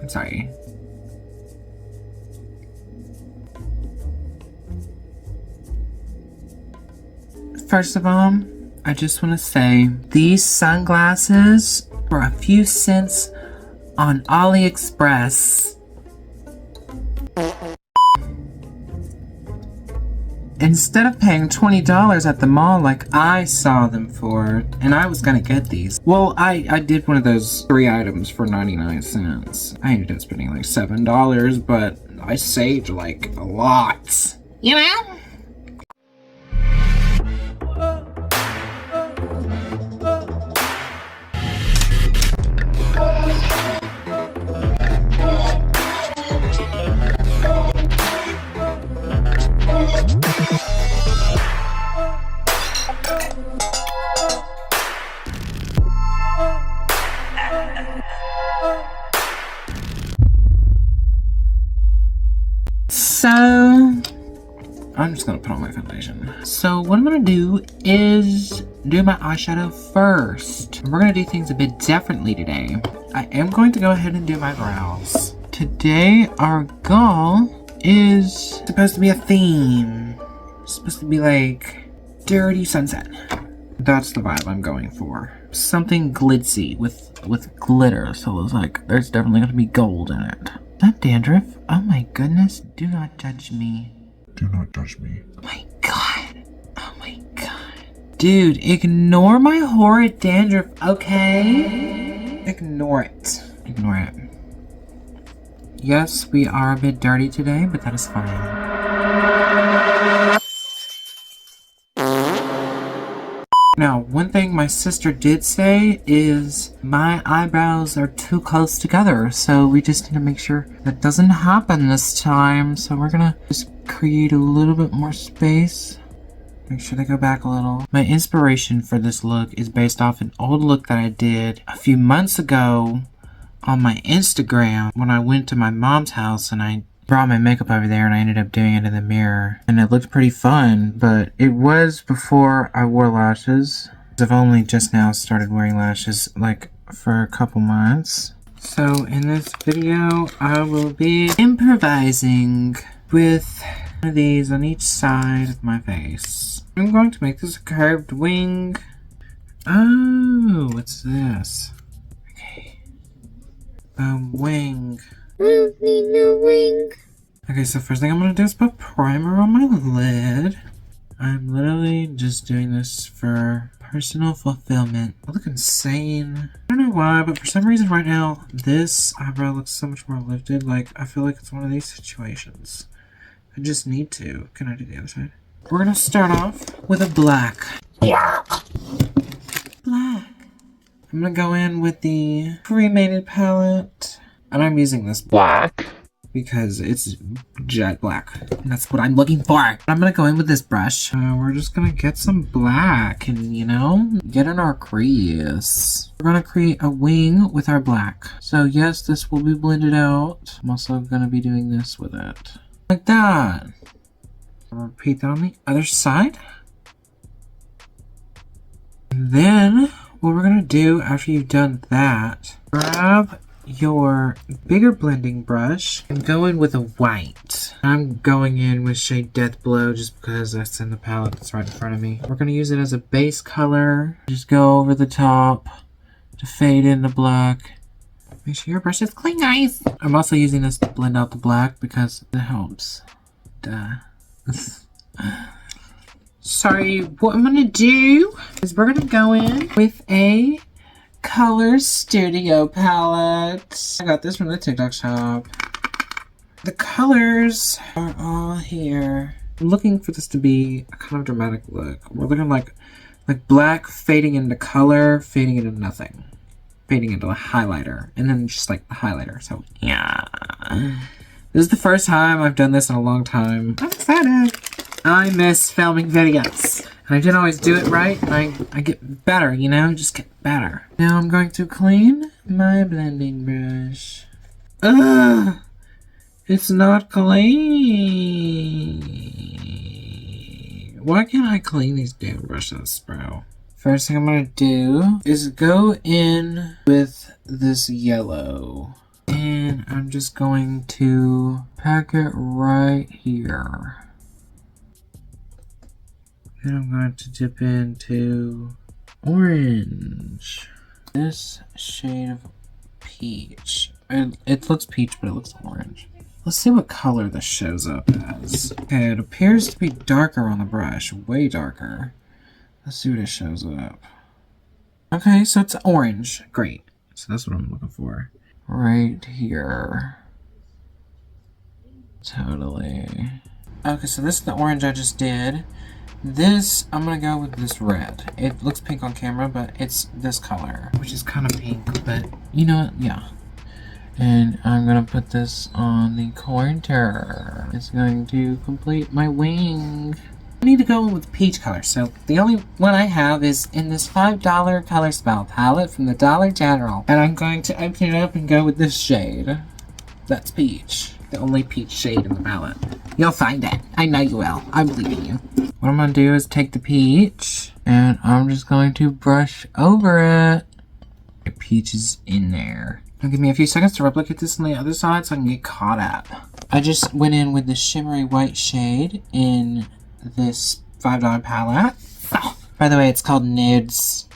I'm sorry. First of all, I just want to say these sunglasses for a few cents on AliExpress. Instead of paying $20 at the mall like I saw them for, and I was gonna get these. Well, I did one of those 3 items for 99 cents. I ended up spending like $7, but I saved like a lot. You know? So, I'm just gonna put on my foundation. So what I'm gonna do is do my eyeshadow first. We're gonna do things a bit differently today. I am going to go ahead and do my brows. Today, our goal is supposed to be a theme. It's supposed to be like dirty sunset. That's the vibe I'm going for. Something glitzy with glitter, so it's like there's definitely gonna be gold in it. That dandruff? Oh my goodness, do not judge me. Do not judge me. Oh my god. Oh my god. Dude, ignore my horrid dandruff, okay? Ignore it. Ignore it. Yes, we are a bit dirty today, but that is fine. Now, one thing my sister did say is my eyebrows are too close together, so we just need to make sure that doesn't happen this time. So we're gonna just create a little bit more space. Make sure they go back a little. My inspiration for this look is based off an old look that I did a few months ago on my Instagram when I went to my mom's house and I brought my makeup over there and I ended up doing it in the mirror. And it looked pretty fun, but it was before I wore lashes. I've only just now started wearing lashes like for a couple months. So in this video, I will be improvising with one of these on each side of my face. I'm going to make this a curved wing. Oh, what's this? Okay. A wing. Need no wing. Okay, so first thing I'm gonna do is put primer on my lid. I'm literally just doing this for personal fulfillment. I look insane. I don't know why, but for some reason right now, this eyebrow looks so much more lifted. Like, I feel like it's one of these situations. I just need to. Can I do the other side? We're gonna start off with a black. Black. I'm gonna go in with the cremated palette. And I'm using this black because it's jet black. And that's what I'm looking for. I'm gonna go in with this brush. We're just gonna get some black and, you know, get in our crease. We're gonna create a wing with our black. So yes, this will be blended out. I'm also gonna be doing this with it. Like that. I'll repeat that on the other side. And then what we're gonna do after you've done that, grab your bigger blending brush and go in with a white. I'm going in with shade Death Blow just because that's in the palette that's right in front of me. We're going to use it as a base color. Just go over the top to fade in the black. Make sure your brush is clean, guys. I'm also using this to blend out the black because it helps. Duh. Sorry, what I'm going to do is we're going to go in with a Color Studio palette. I got this from the TikTok shop. The colors are all here. I'm looking for this to be a kind of dramatic look. We're looking like black fading into color, fading into nothing. Fading into a highlighter. And then just like the highlighter. So yeah. This is the first time I've done this in a long time. I'm excited. I miss filming videos. And I didn't always do it right. I get better, you know? Just get better. Now I'm going to clean my blending brush. Ugh! It's not clean. Why can't I clean these damn brushes, bro? First thing I'm gonna do is go in with this yellow. And then I'm just going to pack it right here. Then I'm going to dip into orange. This shade of peach. It looks peach, but it looks orange. Let's see what color this shows up as. Okay, it appears to be darker on the brush. Way darker. Let's see what it shows up. Okay, so it's orange. Great. So that's what I'm looking for. Right here. Totally. Okay, so this is the orange I just did. This, I'm gonna go with this red. It looks pink on camera, but it's this color, which is kind of pink, but you know what? Yeah. And I'm gonna put this on the corner. It's going to complete my wing. I need to go in with peach color, so the only one I have is in this $5 color spell palette from the Dollar General. And I'm going to open it up and go with this shade. That's peach. The only peach shade in the palette. You'll find it. I know you will. I believe in you. What I'm gonna do is take the peach, and I'm just going to brush over it. The peach is in there. Now give me a few seconds to replicate this on the other side so I can get caught up. I just went in with the shimmery white shade in this $5 palette. Oh, by the way, it's called Nudes.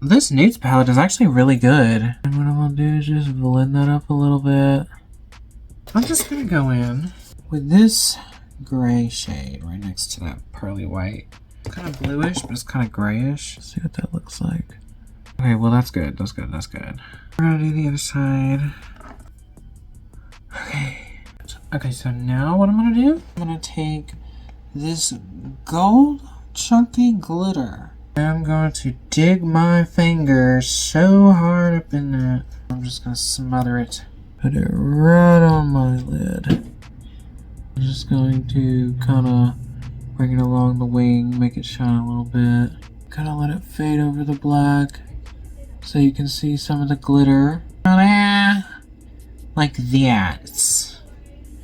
This Nudes palette is actually really good. And what I'm gonna do is just blend that up a little bit. I'm just gonna go in with this gray shade right next to that pearly white. It's kind of bluish, but it's kind of grayish. Let's see what that looks like. Okay, well that's good. That's good. That's good. We're gonna do the other side. Okay. Okay, so now what I'm gonna do? I'm gonna take this gold chunky glitter. I'm going to dig my finger so hard up in that. I'm just gonna smother it. Put it right on my lid. I'm just going to kind of bring it along the wing, make it shine a little bit. Kind of let it fade over the black so you can see some of the glitter. Like that.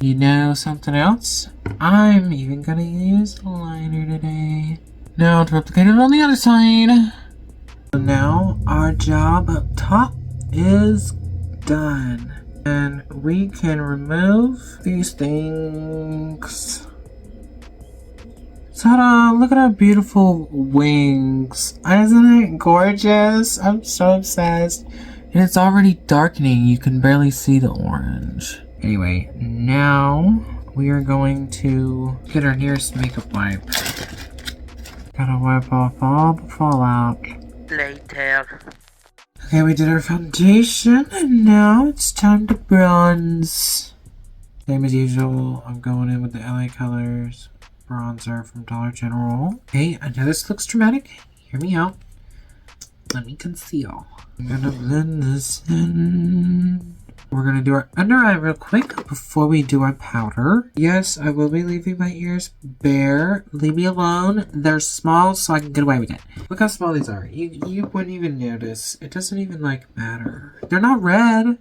You know something else? I'm even gonna use a liner today. Now to replicate it on the other side. So now our job up top is done. And we can remove these things. Ta-da! Look at our beautiful wings. Isn't it gorgeous? I'm so obsessed. And it's already darkening. You can barely see the orange. Anyway, now we are going to get our nearest makeup wipe. Gotta wipe off all the fallout. Later. Okay, we did our foundation, and now it's time to bronze. Same as usual, I'm going in with the LA Colors bronzer from Dollar General. Okay, I know this looks dramatic. Hear me out. Let me conceal. I'm gonna blend this in. We're gonna do our under eye real quick before we do our powder. Yes, I will be leaving my ears bare. Leave me alone. They're small, so I can get away with it. Look how small these are. You wouldn't even notice. It doesn't even like matter. They're not red.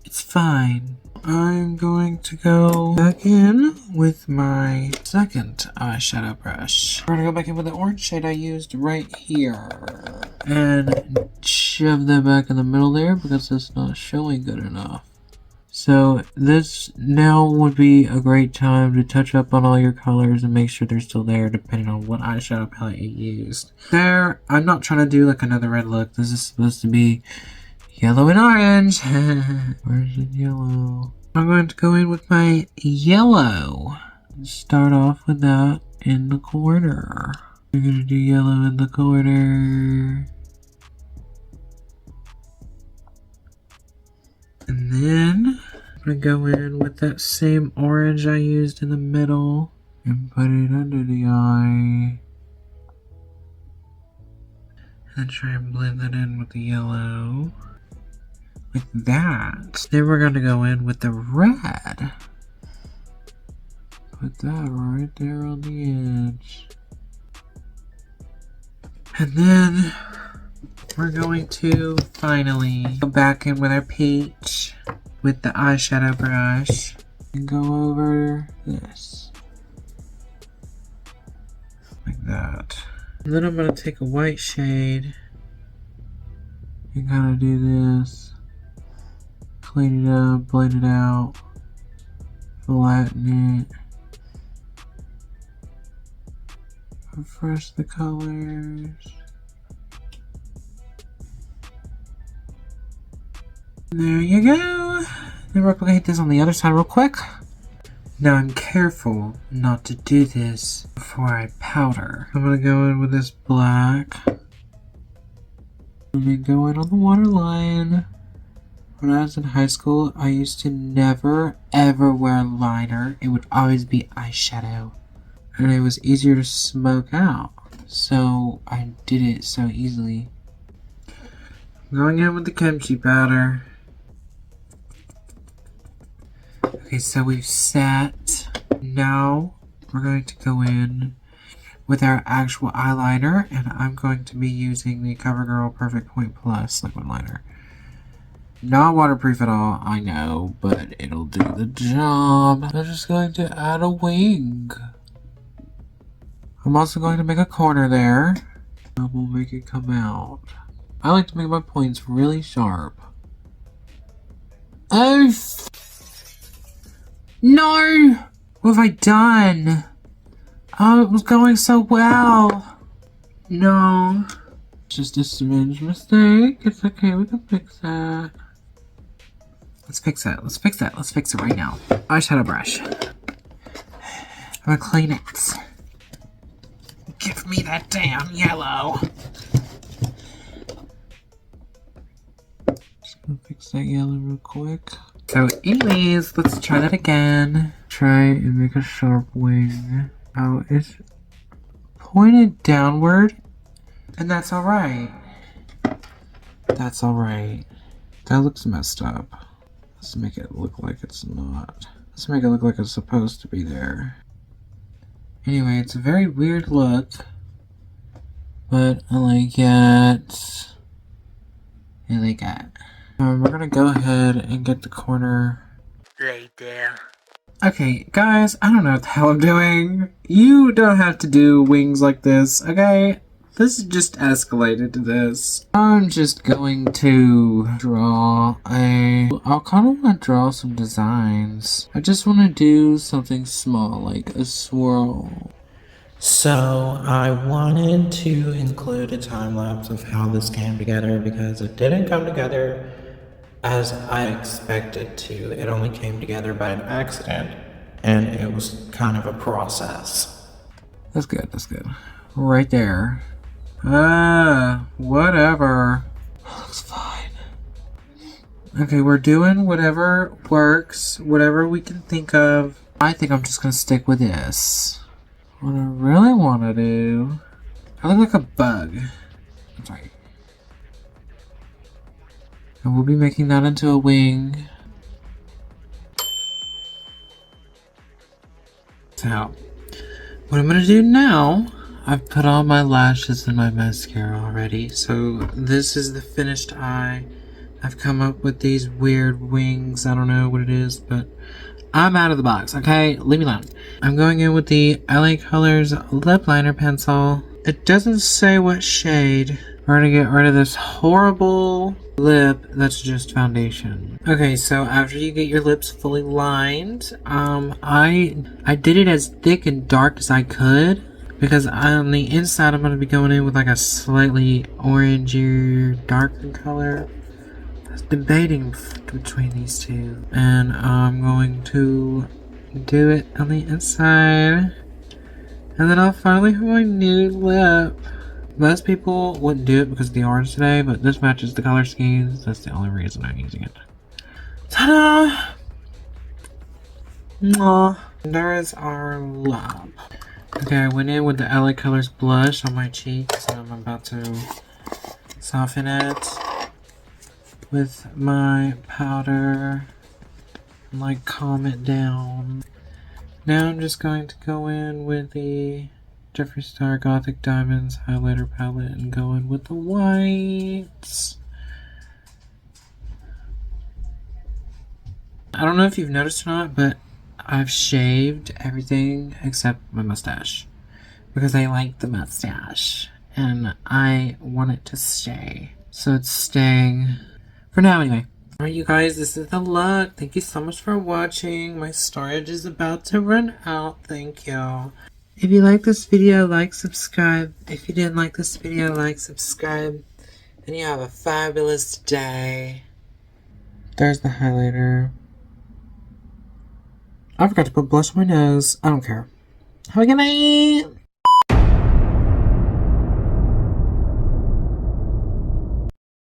It's fine. I'm going to go back in with my second eyeshadow brush. We're gonna go back in with the orange shade I used right here. And shove that back in the middle there because it's not showing good enough. So this now would be a great time to touch up on all your colors and make sure they're still there depending on what eyeshadow palette you used. There, I'm not trying to do like another red look. This is supposed to be yellow and orange. Where's the yellow? I'm going to go in with my yellow. Start off with that in the corner. We're going to do yellow in the corner. And then I'm going to go in with that same orange I used in the middle and put it under the eye. And then try and blend that in with the yellow. Like that. Then we're going to go in with the red. Put that right there on the edge. And then we're going to finally go back in with our peach with the eyeshadow brush and go over this. Like that. And then I'm going to take a white shade and kind of do this. Clean it up, blend it out, flatten it, refresh the colors. There you go. Then replicate this on the other side real quick. Now I'm careful not to do this before I powder. I'm gonna go in with this black. I'm gonna go in on the waterline. When I was in high school, I used to never ever wear liner. It would always be eyeshadow. And it was easier to smoke out. So I did it so easily. I'm going in with the kimchi powder. Okay, so we've set. Now we're going to go in with our actual eyeliner, and I'm going to be using the CoverGirl Perfect Point Plus liquid liner. Not waterproof at all, I know, but it'll do the job. I'm just going to add a wing. I'm also going to make a corner there. And we'll make it come out. I like to make my points really sharp. Oh! No! What have I done? Oh, it was going so well. No. Just a smidge mistake. It's okay, we can fix that. Let's fix it. Let's fix it. Let's fix it right now. Eyeshadow brush. I'm gonna clean it. Give me that damn yellow. Just gonna fix that yellow real quick. So anyways, let's try that again. Try and make a sharp wing. Oh, it's pointed downward. And that's alright. That's alright. That looks messed up. Let's make it look like it's not. Let's make it look like it's supposed to be there. Anyway, it's a very weird look. But I like it. I like it. We're gonna go ahead and get the corner right there. Okay, guys, I don't know what the hell I'm doing. You don't have to do wings like this, okay? This just escalated to this. I'm just going to draw I'll kind of want to draw some designs. I just want to do something small, like a swirl. So I wanted to include a time lapse of how this came together because it didn't come together as I expected to. It only came together by an accident, and it was kind of a process. That's good, that's good. Right there. Whatever. Looks fine. Okay, we're doing whatever works, whatever we can think of. I think I'm just gonna stick with this. What I really want to do... I look like a bug. I'm sorry. And we'll be making that into a wing. So, what I'm gonna do now... I've put on my lashes and my mascara already, so this is the finished eye. I've come up with these weird wings. I don't know what it is, but I'm out of the box, okay? Leave me alone. I'm going in with the LA Colors lip liner pencil. It doesn't say what shade. We're gonna get rid of this horrible lip that's just foundation. Okay, so after you get your lips fully lined, I did it as thick and dark as I could. Because on the inside, I'm going to be going in with like a slightly orangey, darker color. I was debating between these two. And I'm going to do it on the inside. And then I'll finally have my nude lip. Most people wouldn't do it because of the orange today, but this matches the color schemes. That's the only reason I'm using it. Ta-da! Mwah. There is our lab. Okay, I went in with the LA Colors blush on my cheeks, and I'm about to soften it with my powder and like calm it down. Now I'm just going to go in with the Jeffree Star Gothic Diamonds highlighter palette and go in with the whites. I don't know if you've noticed or not, but I've shaved everything except my mustache because I like the mustache and I want it to stay. So it's staying for now anyway. Alright, you guys, this is the look. Thank you so much for watching. My storage is about to run out. Thank you. If you like this video, like, subscribe. If you didn't like this video, like, subscribe. And you have a fabulous day. There's the highlighter. I forgot to put blush on my nose. I don't care. Have a good night.